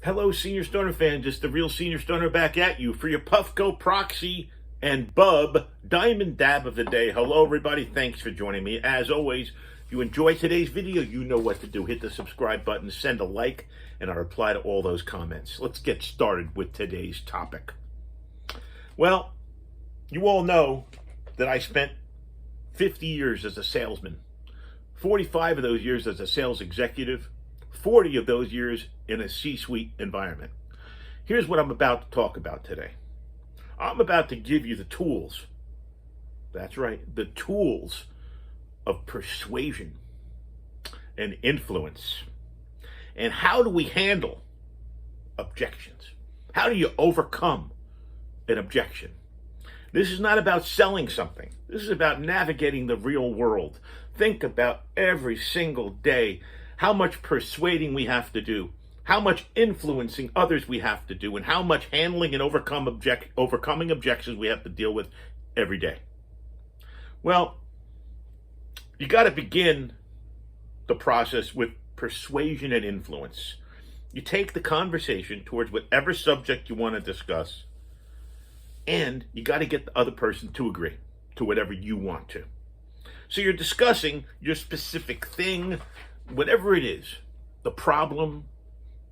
Hello, Senior Stoner fan. Just the real Senior Stoner back at you for your Puffco, Proxy, and Bub Diamond Dab of the day. Hello, everybody. Thanks for joining me. As always, if you enjoy today's video, you know what to do. Hit the subscribe button, send a like, and I'll reply to all those comments. Let's get started with today's topic. Well, you all know that I spent 50 years as a salesman, 45 of those years as a sales executive, 40 of those years in a C-suite environment. Here's what I'm about to talk about today. I'm about to give you the tools. That's right, the tools of persuasion and influence. And how do we handle objections? How do you overcome an objection? This is not about selling something. This is about navigating the real world. Think about every single day how much persuading we have to do, how much influencing others we have to do, and how much handling and overcoming objections we have to deal with every day. Well, you got to begin the process with persuasion and influence. You take the conversation towards whatever subject you want to discuss, and you got to get the other person to agree to whatever you want to. So you're discussing your specific thing, whatever it is, the problem,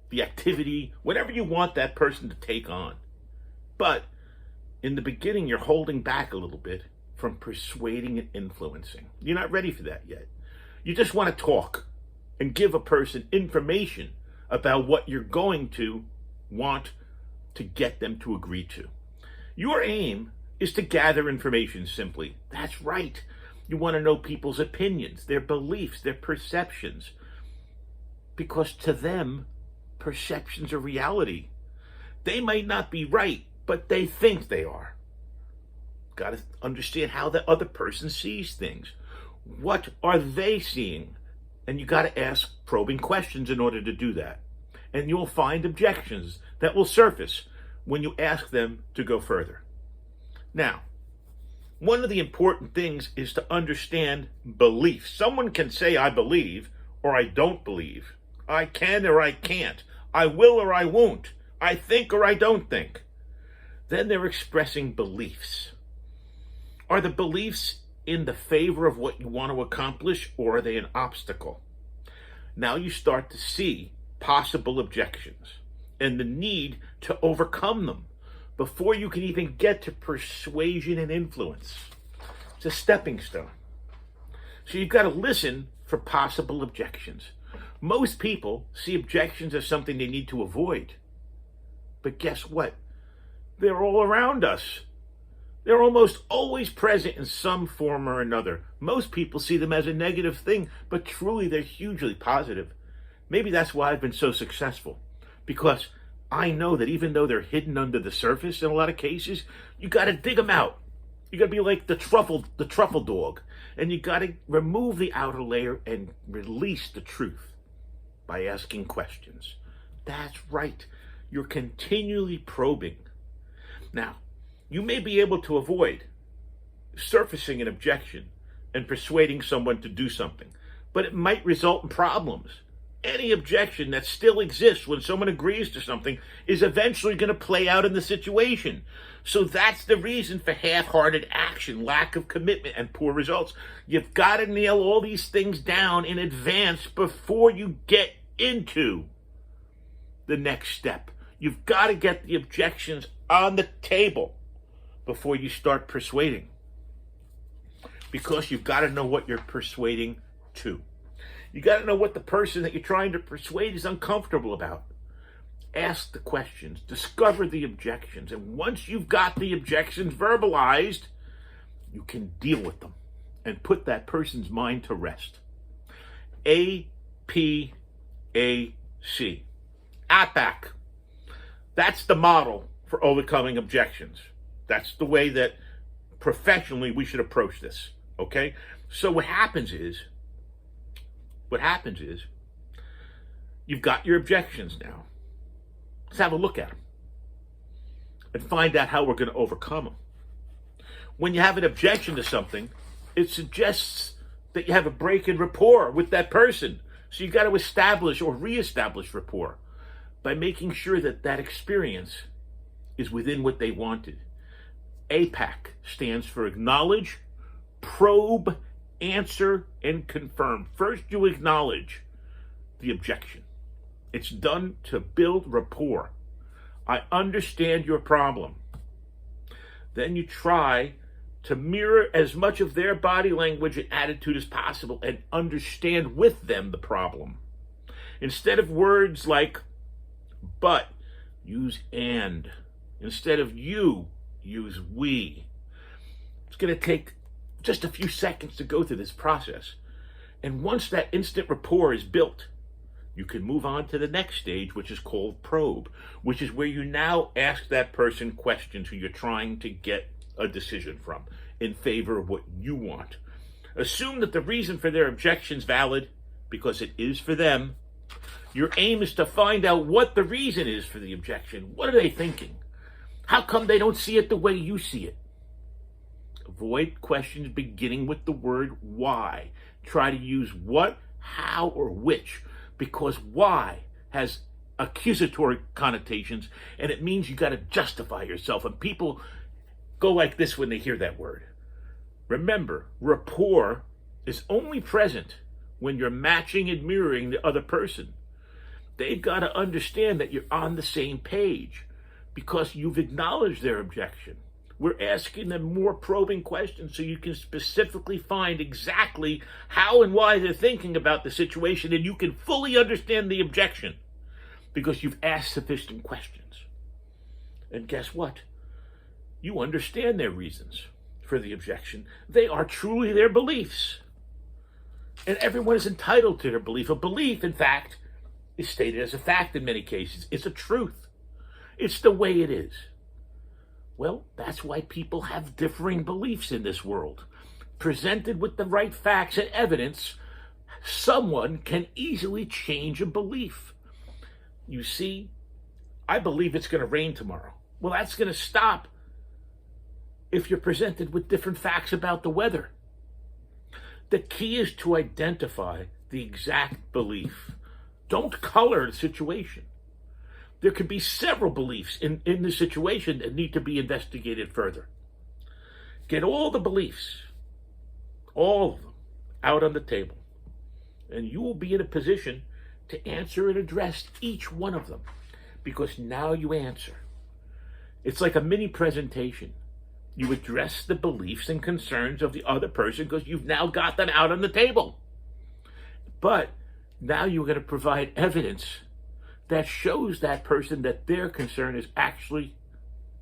the activity, whatever you want that person to take on. But in the beginning, you're holding back a little bit from persuading and influencing. You're not ready for that yet. You just want to talk and give a person information about what you're going to want to get them to agree to. Your aim is to gather information simply. That's right. You want to know people's opinions, their beliefs, their perceptions. Because to them, perceptions are reality. They might not be right, but they think they are. Got to understand how the other person sees things. What are they seeing? And you got to ask probing questions in order to do that. And you'll find objections that will surface when you ask them to go further. Now, one of the important things is to understand belief. Someone can say, I believe, or I don't believe. I can or I can't. I will or I won't. I think or I don't think. Then they're expressing beliefs. Are the beliefs in the favor of what you want to accomplish, or are they an obstacle? Now you start to see possible objections and the need to overcome them before you can even get to persuasion and influence. It's a stepping stone. So you've got to listen for possible objections. Most people see objections as something they need to avoid. But guess what? They're all around us. They're almost always present in some form or another. Most people see them as a negative thing, but truly they're hugely positive. Maybe that's why I've been so successful, because I know that even though they're hidden under the surface in a lot of cases, you got to dig them out. You got to be like the truffle dog, and you got to remove the outer layer and release the truth by asking questions. That's right. You're continually probing. Now, you may be able to avoid surfacing an objection and persuading someone to do something, but it might result in problems. Any objection that still exists when someone agrees to something is eventually going to play out in the situation. So that's the reason for half-hearted action, lack of commitment, and poor results. You've got to nail all these things down in advance before you get into the next step. You've got to get the objections on the table before you start persuading, because you've got to know what you're persuading to. You got to know what the person that you're trying to persuade is uncomfortable about. Ask the questions, discover the objections, and once you've got the objections verbalized, you can deal with them and put that person's mind to rest. Apac. Apac. That's the model for overcoming objections. That's the way that professionally we should approach this, okay? So what happens is, you've got your objections now. Let's have a look at them and find out how we're going to overcome them. When you have an objection to something, it suggests that you have a break in rapport with that person. So you got to establish or reestablish rapport. by making sure that that experience is within what they wanted. Apac stands for acknowledge, probe, answer, and confirm. First, you acknowledge the objection. It's done to build rapport. I understand your problem. Then you try to mirror as much of their body language and attitude as possible and understand with them the problem. Instead of words like but, use and. Instead of you, use we. It's going to take just a few seconds to go through this process. And once that instant rapport is built, you can move on to the next stage, which is called probe, which is where you now ask that person questions who you're trying to get a decision from in favor of what you want. Assume that the reason for their objection is valid because it is for them. Your aim is to find out what the reason is for the objection. What are they thinking? How come they don't see it the way you see it? Avoid questions beginning with the word why. Try to use what, how, or which, because why has accusatory connotations, and it means you got to justify yourself. And people go like this when they hear that word. Remember, rapport is only present when you're matching and mirroring the other person. They've got to understand that you're on the same page because you've acknowledged their objection. We're asking them more probing questions so you can specifically find exactly how and why they're thinking about the situation, and you can fully understand the objection because you've asked sufficient questions. And guess what? You understand their reasons for the objection. They are truly their beliefs. And everyone is entitled to their belief. A belief, in fact, is stated as a fact in many cases. It's a truth. It's the way it is. Well, that's why people have differing beliefs in this world. Presented with the right facts and evidence, someone can easily change a belief. You see, I believe it's going to rain tomorrow. Well, that's going to stop if you're presented with different facts about the weather. The key is to identify the exact belief. Don't color the situation. There could be several beliefs in the situation that need to be investigated further. Get all the beliefs, all of them, out on the table. And you will be in a position to answer and address each one of them because now you answer. It's like a mini presentation. You address the beliefs and concerns of the other person because you've now got them out on the table. But now you're going to provide evidence that shows that person that their concern is actually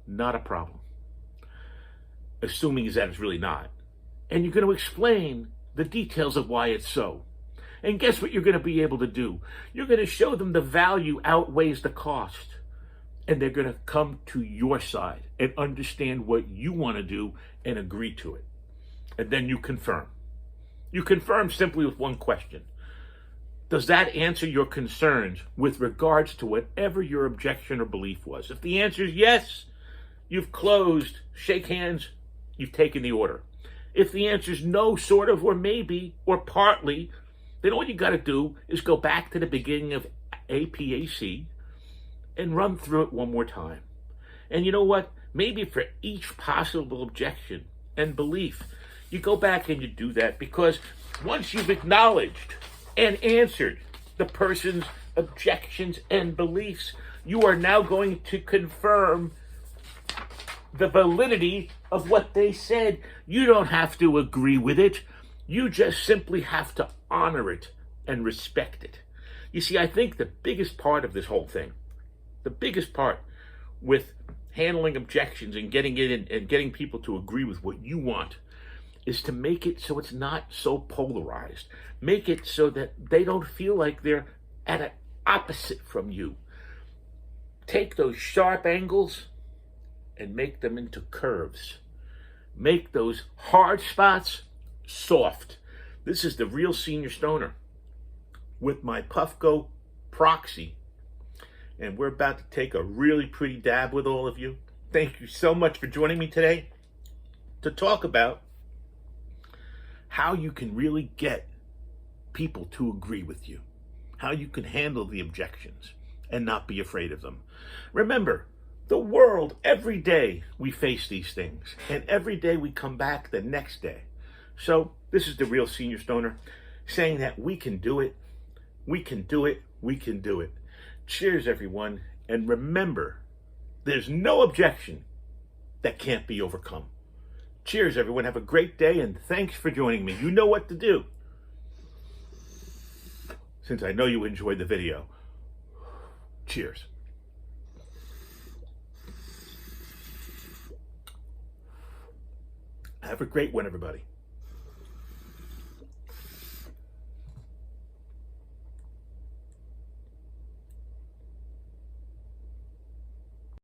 not a problem. Assuming that it's really not. And you're going to explain the details of why it's so. And guess what you're going to be able to do? You're going to show them the value outweighs the cost. And they're going to come to your side and understand what you want to do and agree to it. And then you confirm. You confirm simply with one question. Does that answer your concerns with regards to whatever your objection or belief was? If the answer is yes, you've closed, shake hands, you've taken the order. If the answer is no, sort of, or maybe, or partly, then all you got to do is go back to the beginning of APAC and run through it one more time. And you know what? Maybe for each possible objection and belief, you go back and you do that because once you've acknowledged and answered the person's objections and beliefs, you are now going to confirm the validity of what they said. You don't have to agree with it. You just simply have to honor it and respect it. You see, I think the biggest part of this whole thing, the biggest part with handling objections and getting it in and getting people to agree with what you want is to make it so it's not so polarized. Make it so that they don't feel like they're at an opposite from you. Take those sharp angles and make them into curves. Make those hard spots soft. This is the Real Senior Stoner with my Puffco Proxy. And we're about to take a really pretty dab with all of you. Thank you so much for joining me today to talk about how you can really get people to agree with you, how you can handle the objections, and not be afraid of them. Remember, the world, every day we face these things, and every day we come back the next day. So this is the real Senior Stoner saying that we can do it, we can do it, we can do it. Cheers, everyone, and remember, there's no objection that can't be overcome. Cheers, everyone. Have a great day, and thanks for joining me. You know what to do. Since I know you enjoyed the video. Cheers. Have a great one, everybody.